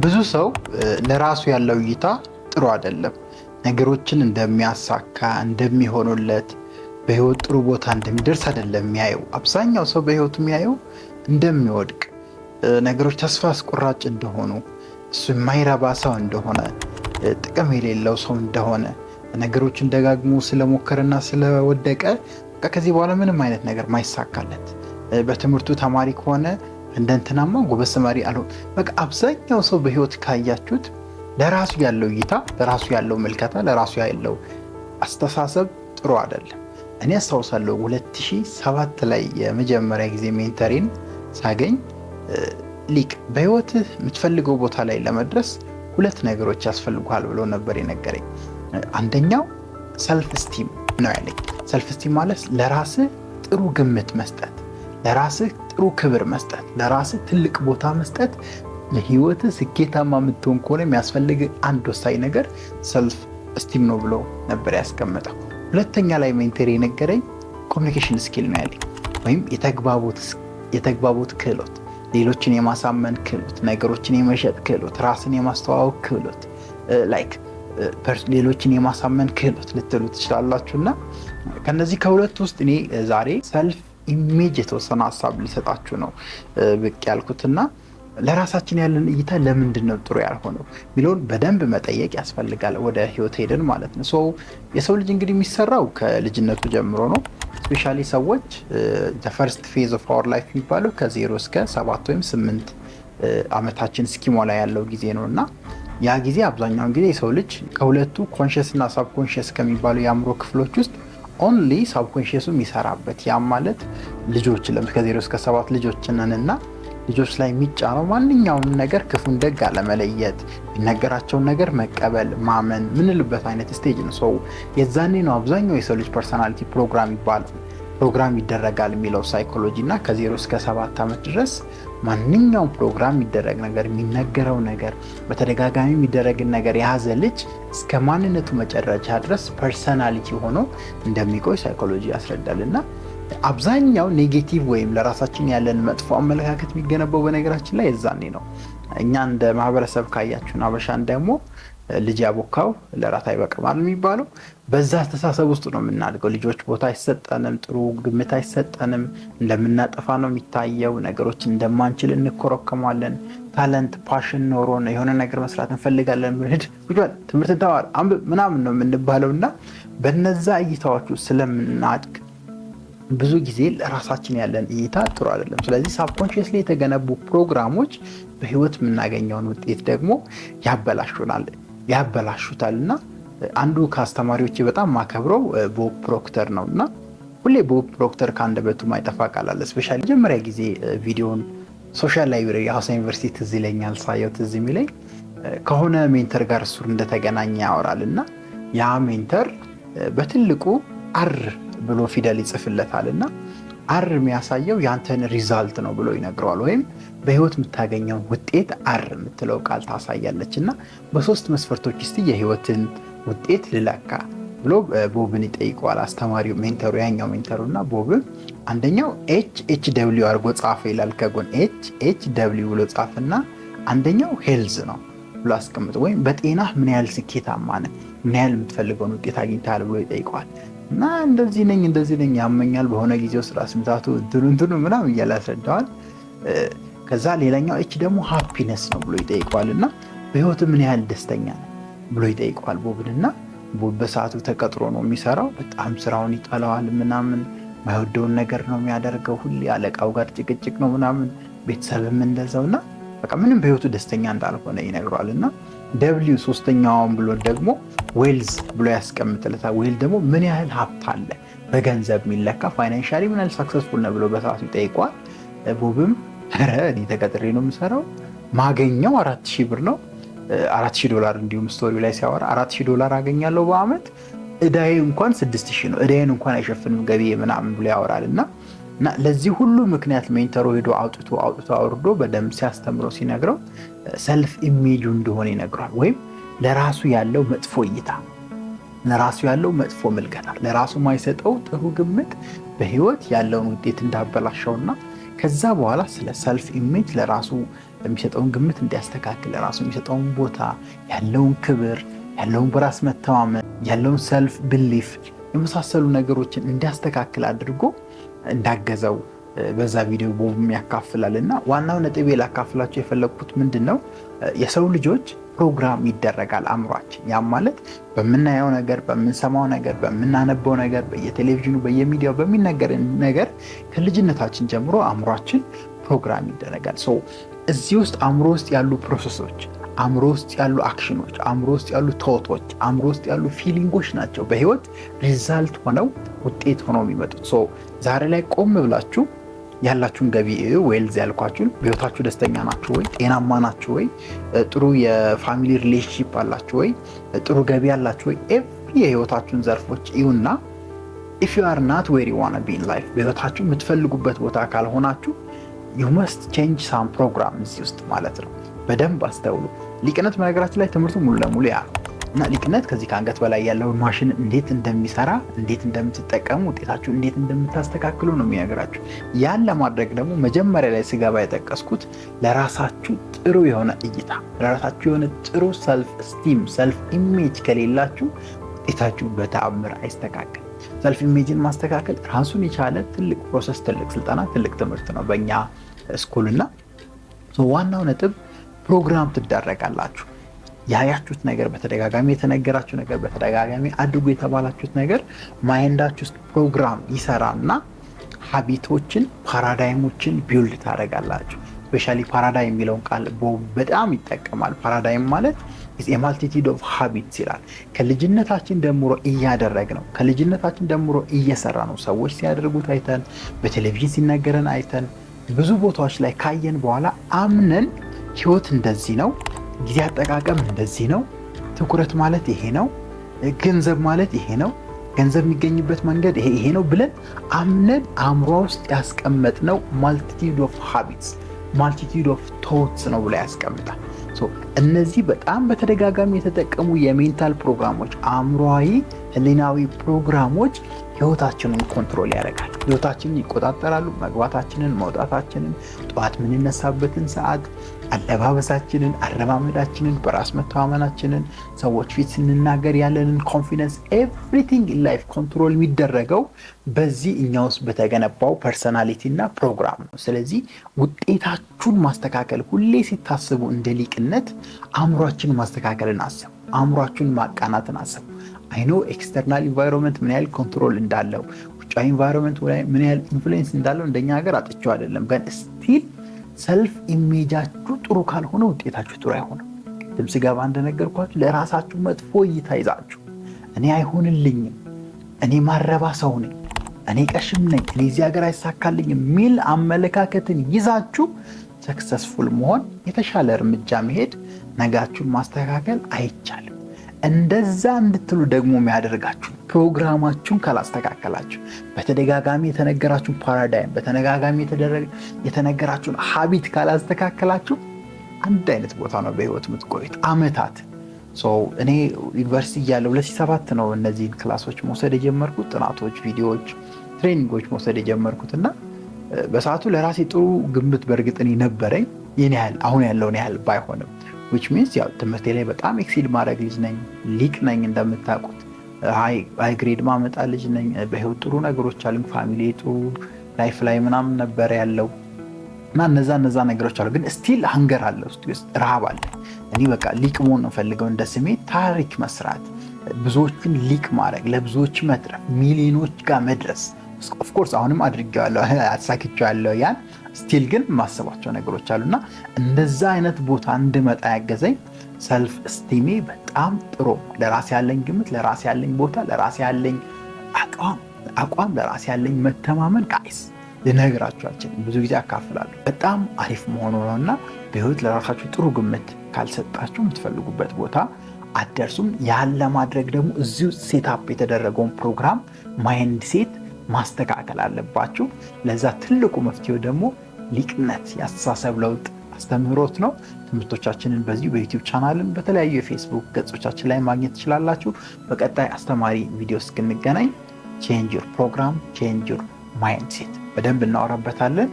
ብዙ ሰው ለራሱ ያለው እይታ ጥሩ አይደለም። ነገሮችን እንደሚያሳካ እንደሚሆኑለት በህይወት ጥሩ ቦታ እንደሚደርስ አይደለም የሚያየው። አብዛኛው ሰው በህይወቱ የሚያየው እንደሚወድቅ፣ ነገሮች ተስፋ አስቆራጭ እንደሆኑ፣ እሱ የማይረባ ሰው እንደሆነ፣ ጥቅም የሌለው ሰው እንደሆነ፣ ነገሮችን ደጋግሞ ስለሞከረና ስለወደቀ ከዚህ በኋላ ምንም አይነት ነገር ማይሳካለት፣ በትምህርቱ ተማሪ ከሆነ እንደንትናማ ጎበዝ ተማሪ አልሆን። በቃ አብዛኛው ሰው በህይወት ካያችሁት ለራሱ ያለው እይታ፣ ለራሱ ያለው ምልከታ፣ ለራሱ ያለው አስተሳሰብ ጥሩ አይደለም። እኔ አስታውሳለሁ 2007 ላይ የመጀመሪያ ጊዜ ሜንተሪን ሳገኝ ሊቅ በህይወትህ የምትፈልገው ቦታ ላይ ለመድረስ ሁለት ነገሮች ያስፈልጉሃል ብሎ ነበር የነገረኝ። አንደኛው ሰልፍ ስቲም ነው ያለኝ። ሰልፍ ስቲም ማለት ለራስህ ጥሩ ግምት መስጠት፣ ለራስህ ጥሩ ክብር መስጠት፣ ለራስህ ትልቅ ቦታ መስጠት። ለህይወትህ ስኬታማ የምትሆን ከሆነ የሚያስፈልግ አንድ ወሳኝ ነገር ሰልፍ ስቲም ነው ብሎ ነበር ያስቀመጠው። ሁለተኛ ላይ ሜንተሪ የነገረኝ ኮሚኒኬሽን ስኪል ነው ያለኝ፣ ወይም የተግባቦት ክህሎት፣ ሌሎችን የማሳመን ክህሎት፣ ነገሮችን የመሸጥ ክህሎት፣ ራስን የማስተዋወቅ ክህሎት፣ ሌሎችን የማሳመን ክህሎት ልትሉ ትችላላችሁና ከነዚህ ከሁለት ውስጥ እኔ ዛሬ ሰልፍ ኢሜጅ የተወሰነ ሀሳብ ሊሰጣችሁ ነው ብቅ ያልኩትና ለራሳችን ያለን እይታ ለምንድን ነው ጥሩ ያልሆነው ሚለውን በደንብ መጠየቅ ያስፈልጋል። ወደ ህይወት ሄደን ማለት ነው። የሰው ልጅ እንግዲህ የሚሰራው ከልጅነቱ ጀምሮ ነው። ስፔሻሊ ሰዎች ፈርስት ፌዝ ኦፍ አወር ላይፍ የሚባለው ከ0 እስከ 7 ወይም 8 ዓመታችን እስኪሞላ ያለው ጊዜ ነው እና ያ ጊዜ አብዛኛውን ጊዜ የሰው ልጅ ከሁለቱ ኮንሽስ እና ሳብኮንሽስ ከሚባሉ የአእምሮ ክፍሎች ውስጥ ኦንሊ ሳብኮንሽሱ የሚሰራበት፣ ያም ማለት ልጆች ከ0 እስከ 7 ልጆች ነን እና ልጆች ላይ የሚጫነው ማንኛውም ነገር ክፉን ደግ አለመለየት፣ የሚነገራቸውን ነገር መቀበል ማመን ምንልበት አይነት ስቴጅ ነው። የዛኔ ነው አብዛኛው የሰው ልጅ ፐርሰናሊቲ ፕሮግራም ይደረጋል የሚለው ሳይኮሎጂ እና ከ0 እስከ 7 ዓመት ድረስ ማንኛውም ፕሮግራም የሚደረግ ነገር፣ የሚነገረው ነገር፣ በተደጋጋሚ የሚደረግን ነገር የያዘ ልጅ እስከ ማንነቱ መጨረሻ ድረስ ፐርሰናሊቲ ሆኖ እንደሚቆይ ሳይኮሎጂ ያስረዳልና አብዛኛው ኔጌቲቭ ወይም ለራሳችን ያለን መጥፎ አመለካከት የሚገነባው በነገራችን ላይ የዛኔ ነው። እኛ እንደ ማህበረሰብ ካያችሁን አበሻን ደግሞ ልጅ ያቦካው ለራት አይበቅማል የሚባለው በዛ አስተሳሰብ ውስጥ ነው የምናድገው። ልጆች ቦታ አይሰጠንም፣ ጥሩ ግምት አይሰጠንም፣ እንደምናጠፋ ነው የሚታየው፣ ነገሮችን እንደማንችል እንኮረከማለን። ታለንት ፓሽን ኖሮን የሆነ ነገር መስራት እንፈልጋለን፣ ትምህርት ተማር አንብብ ምናምን ነው የምንባለው እና በነዛ እይታዎቹ ስለምናድግ ብዙ ጊዜ ለራሳችን ያለን እይታ ጥሩ አይደለም። ስለዚህ ሳብኮንሽስሊ የተገነቡ ፕሮግራሞች በህይወት የምናገኘውን ውጤት ደግሞ ያበላሹታል እና አንዱ ከአስተማሪዎች በጣም ማከብረው ቦብ ፕሮክተር ነው እና ሁሌ ቦብ ፕሮክተር ከአንደበቱ ማይጠፋ ቃል አለ። ስፔሻሊ መጀመሪያ ጊዜ ቪዲዮን ሶሻል ላይብረሪ የሐዋሳ ዩኒቨርሲቲ ትዝ ይለኛል ሳየው፣ ትዝ የሚለኝ ከሆነ ሜንተር ጋር እሱ እንደተገናኘ ያወራል እና ያ ሜንተር በትልቁ አር ብሎ ፊደል ይጽፍለታል እና አር የሚያሳየው ያንተን ሪዛልት ነው ብሎ ይነግረዋል። ወይም በህይወት የምታገኘውን ውጤት አር የምትለው ቃል ታሳያለች እና በሶስት መስፈርቶች እስቲ የህይወትን ውጤት ልለካ ብሎ ቦብን ይጠይቀዋል አስተማሪው፣ ሜንተሩ፣ ያኛው ሜንተሩ እና ቦብን አንደኛው ኤች ደብሊው አድርጎ ጻፈ ይላል። ከጎን ኤች ደብሊው ብሎ ጻፈና አንደኛው ሄልዝ ነው ብሎ አስቀምጦ፣ ወይም በጤናህ ምን ያህል ስኬታማ ነህ፣ ምን ያህል የምትፈልገውን ውጤት አግኝተሃል ብሎ ይጠይቀዋል። እና እንደዚህ ነኝ ያመኛል፣ በሆነ ጊዜው ስራ ስምታቱ እንትኑ ምናምን እያለ ያስረዳዋል። ከዛ ሌላኛው ኤች ደግሞ ሃፒነስ ነው ብሎ ይጠይቀዋል እና በህይወት ምን ያህል ደስተኛ ነው ብሎ ይጠይቀዋል ቦብን። እና ቦብ በሰዓቱ ተቀጥሮ ነው የሚሰራው፣ በጣም ስራውን ይጠላዋል ምናምን፣ ማይወደውን ነገር ነው የሚያደርገው፣ ሁሌ አለቃው ጋር ጭቅጭቅ ነው ምናምን፣ ቤተሰብም እንደዛው እና በቃ ምንም በህይወቱ ደስተኛ እንዳልሆነ ይነግረዋል። እና ደብሊው ሶስተኛውን ብሎ ደግሞ ዌልዝ ብሎ ያስቀምጥለታል። ዌል ደግሞ ምን ያህል ሀብት አለ በገንዘብ የሚለካ ፋይናንሻሊ ምን ያህል ሳክሰስፉል ነው ብሎ በሰዓቱ ይጠይቀዋል። ቦብም እኔ ተቀጥሬ ነው የምሰራው፣ ማገኘው 4000 ብር ነው፣ $4000 እንዲሁም ስቶሪ ላይ ሲያወራ $4000 አገኛለሁ በአመት፣ እዳዬ እንኳን 6000 ነው፣ እዳዬን እንኳን አይሸፍንም ገቢ ምናምን ብሎ ያወራል። እና ለዚህ ሁሉ ምክንያት ሜንተሩ ሄዶ አውጥቶ አውርዶ በደንብ ሲያስተምረው ሲነግረው ሰልፍ ኢሜጁ እንደሆነ ይነግረዋል። ወይም ለራሱ ያለው መጥፎ እይታ፣ ለራሱ ያለው መጥፎ ምልከታ፣ ለራሱ ማይሰጠው ጥሩ ግምት በህይወት ያለውን ውጤት እንዳበላሸውና ከዛ በኋላ ስለ ሰልፍ ኢሜጅ ለራሱ የሚሰጠውን ግምት እንዲያስተካክል፣ ለራሱ የሚሰጠውን ቦታ፣ ያለውን ክብር፣ ያለውን በራስ መተማመን፣ ያለውን ሰልፍ ቢሊፍ የመሳሰሉ ነገሮችን እንዲያስተካክል አድርጎ እንዳገዘው በዛ ቪዲዮ ቦብም ያካፍላል። እና ዋናው ነጥቤ ላካፍላቸው የፈለግኩት ምንድን ነው፣ የሰው ልጆች ፕሮግራም ይደረጋል አእምሯችን። ያም ማለት በምናየው ነገር፣ በምንሰማው ነገር፣ በምናነበው ነገር፣ በየቴሌቪዥኑ በየሚዲያው በሚነገርን ነገር ከልጅነታችን ጀምሮ አእምሯችን ፕሮግራም ይደረጋል። እዚህ ውስጥ አእምሮ ውስጥ ያሉ ፕሮሰሶች፣ አእምሮ ውስጥ ያሉ አክሽኖች፣ አእምሮ ውስጥ ያሉ ቶቶች፣ አእምሮ ውስጥ ያሉ ፊሊንጎች ናቸው በህይወት ሪዛልት ሆነው ውጤት ሆነው የሚመጡት። ዛሬ ላይ ቆም ብላችሁ ያላችሁን ገቢ ዌልዝ ያልኳችሁን በህይወታችሁ ደስተኛ ናችሁ ወይ? ጤናማ ናችሁ ወይ? ጥሩ የፋሚሊ ሪሌሽንሺፕ አላችሁ ወይ? ጥሩ ገቢ አላችሁ ወይ? ኤቭሪ የህይወታችሁን ዘርፎች ይሁንና if you are not where you want to be in life በህይወታችሁ የምትፈልጉበት ቦታ ካልሆናችሁ you must change some program እዚህ ውስጥ ማለት ነው። በደንብ አስተውሉ። ሊቅነት በነገራችን ላይ ትምህርቱ ሙሉ ለሙሉ ያ ነው እና ሊቅነት ከዚህ ከአንገት በላይ ያለውን ማሽን እንዴት እንደሚሰራ፣ እንዴት እንደምትጠቀሙ፣ ውጤታችሁ እንዴት እንደምታስተካክሉ ነው የሚነግራችሁ። ያን ለማድረግ ደግሞ መጀመሪያ ላይ ስገባ የጠቀስኩት ለራሳችሁ ጥሩ የሆነ እይታ፣ ለራሳችሁ የሆነ ጥሩ ሰልፍ ስቲም፣ ሰልፍ ኢሜጅ ከሌላችሁ ውጤታችሁ በተአምር አይስተካከል። ሰልፍ ኢሜጅን ማስተካከል ራሱን የቻለ ትልቅ ፕሮሰስ፣ ትልቅ ስልጠና፣ ትልቅ ትምህርት ነው በእኛ ስኩልና ዋናው ነጥብ ፕሮግራም ትደረጋላችሁ። ያያችሁት ነገር፣ በተደጋጋሚ የተነገራችሁ ነገር፣ በተደጋጋሚ አድርጉ የተባላችሁት ነገር ማይንዳችሁ ውስጥ ፕሮግራም ይሰራና ሀቢቶችን፣ ፓራዳይሞችን ቢውልድ ታደርጋላችሁ። ስፔሻሊ ፓራዳይም የሚለውን ቃል በጣም ይጠቀማል። ፓራዳይም ማለት ማልቲቲዩድ ኦፍ ሃቢትስ ይላል። ከልጅነታችን ጀምሮ እያደረግ ነው፣ ከልጅነታችን ጀምሮ እየሰራ ነው። ሰዎች ሲያደርጉት አይተን፣ በቴሌቪዥን ሲነገረን አይተን፣ ብዙ ቦታዎች ላይ ካየን በኋላ አምነን ህይወት እንደዚህ ነው፣ ጊዜ አጠቃቀም እንደዚህ ነው፣ ትኩረት ማለት ይሄ ነው፣ ገንዘብ ማለት ይሄ ነው፣ ገንዘብ የሚገኝበት መንገድ ይሄ ነው ብለን አምነን አእምሮ ውስጥ ያስቀመጥነው ማልቲቲዩድ ኦፍ ሃቢትስ፣ ማልቲቲዩድ ኦፍ ቶትስ ነው ብሎ ያስቀምጣል። እነዚህ በጣም በተደጋጋሚ የተጠቀሙ የሜንታል ፕሮግራሞች፣ አእምሯዊ ህሊናዊ ፕሮግራሞች ህይወታችንን ኮንትሮል ያደርጋል። ህይወታችንን ይቆጣጠራሉ። መግባታችንን፣ መውጣታችንን፣ ጠዋት የምንነሳበትን ሰዓት፣ አለባበሳችንን፣ አረማመዳችንን፣ በራስ መተማመናችንን፣ ሰዎች ፊት ስንናገር ያለንን ኮንፊደንስ፣ ኤቭሪቲንግ ኢን ላይፍ ኮንትሮል የሚደረገው በዚህ እኛ ውስጥ በተገነባው ፐርሰናሊቲ እና ፕሮግራም ነው። ስለዚህ ውጤታችሁን ማስተካከል ሁሌ ሲታስቡ እንደ ሊቅነት አእምሯችንን ማስተካከልን አስቡ። አእምሯችሁን ማቃናትን አስቡ። አይኖ ኤክስተርናል ኢንቫይሮንመንት ምን ያህል ኮንትሮል እንዳለው፣ ውጫዊ ኢንቫይሮንመንት ምን ያህል ኢንፍሉዌንስ እንዳለው እንደኛ ሀገር አጥቼው አይደለም፣ ግን ስቲል ሰልፍ ኢሜጃችሁ ጥሩ ካልሆነ ውጤታችሁ ጥሩ አይሆንም። ቅድም ስገባ እንደነገርኳችሁ ለራሳችሁ መጥፎ እይታ ይዛችሁ እኔ አይሆንልኝም፣ እኔ ማረባ ሰው ነኝ፣ እኔ ቀሽም ነኝ፣ እኔ እዚህ ሀገር አይሳካልኝም የሚል አመለካከትን ይዛችሁ ሰክሰስፉል መሆን፣ የተሻለ እርምጃ መሄድ፣ ነጋችሁን ማስተካከል አይቻልም። እንደዛ እንድትሉ ደግሞ የሚያደርጋችሁ ፕሮግራማችሁን ካላስተካከላችሁ፣ በተደጋጋሚ የተነገራችሁን ፓራዳይም፣ በተደጋጋሚ የተነገራችሁን ሀቢት ካላስተካከላችሁ አንድ አይነት ቦታ ነው በህይወት የምትቆዩት አመታት። እኔ ዩኒቨርሲቲ እያለሁ 2007 ነው እነዚህን ክላሶች መውሰድ የጀመርኩት፣ ጥናቶች፣ ቪዲዮዎች፣ ትሬኒንጎች መውሰድ የጀመርኩት እና በሰዓቱ ለራሴ ጥሩ ግምት በእርግጥ ነበረኝ፣ ይህን ያህል አሁን ያለውን ያህል ባይሆንም which means ያው ትምህርቴ ላይ በጣም ኤክሲል ማድረግ ልጅ ነኝ፣ ሊቅ ነኝ፣ እንደምታውቁት ሃይ ግሬድ ማመጣ ልጅ ነኝ። በህይወት ጥሩ ነገሮች አሉኝ፣ ፋሚሊ ጥሩ ላይፍ ላይ ምናምን ነበር ያለው እና እነዛ ነገሮች አሉ። ግን ስቲል ሃንገር አለ ውስጥ ረሃብ አለ። እኔ በቃ ሊቅ መሆን ነው ፈልገው፣ እንደ ስሜ ታሪክ መስራት፣ ብዙዎችን ሊቅ ማድረግ፣ ለብዙዎች መትረፍ፣ ሚሊዮኖች ጋር መድረስ። ኦፍኮርስ አሁንም አድርጌዋለሁ፣ አሳክቼዋለሁ። ያን ስቲል ግን ማሰባቸው ነገሮች አሉና እንደዛ አይነት ቦታ እንድመጣ ያገዘኝ ሰልፍ ስቲሜ በጣም ጥሩ፣ ለራሴ ያለኝ ግምት፣ ለራሴ ያለኝ ቦታ፣ ለራሴ ያለኝ አቋም፣ ለራሴ ያለኝ መተማመን ጋይስ ልነግራችኋችን ብዙ ጊዜ አካፍላለሁ በጣም አሪፍ መሆኑ ነውና በህይወት ለራሳችሁ ጥሩ ግምት ካልሰጣችሁ የምትፈልጉበት ቦታ አትደርሱም። ያን ለማድረግ ደግሞ እዚሁ ሴትአፕ የተደረገውን ፕሮግራም ማይንድ ሴት ማስተካከል አለባችሁ። ለዛ ትልቁ መፍትሄው ደግሞ ሊቅነት፣ የአስተሳሰብ ለውጥ አስተምህሮት ነው። ትምህርቶቻችንን በዚሁ በዩቲዩብ ቻናልን በተለያዩ የፌስቡክ ገጾቻችን ላይ ማግኘት ትችላላችሁ። በቀጣይ አስተማሪ ቪዲዮ እስክንገናኝ ቼንጅ ዩር ፕሮግራም፣ ቼንጅ ዩር ማይንድሴት በደንብ እናወራበታለን።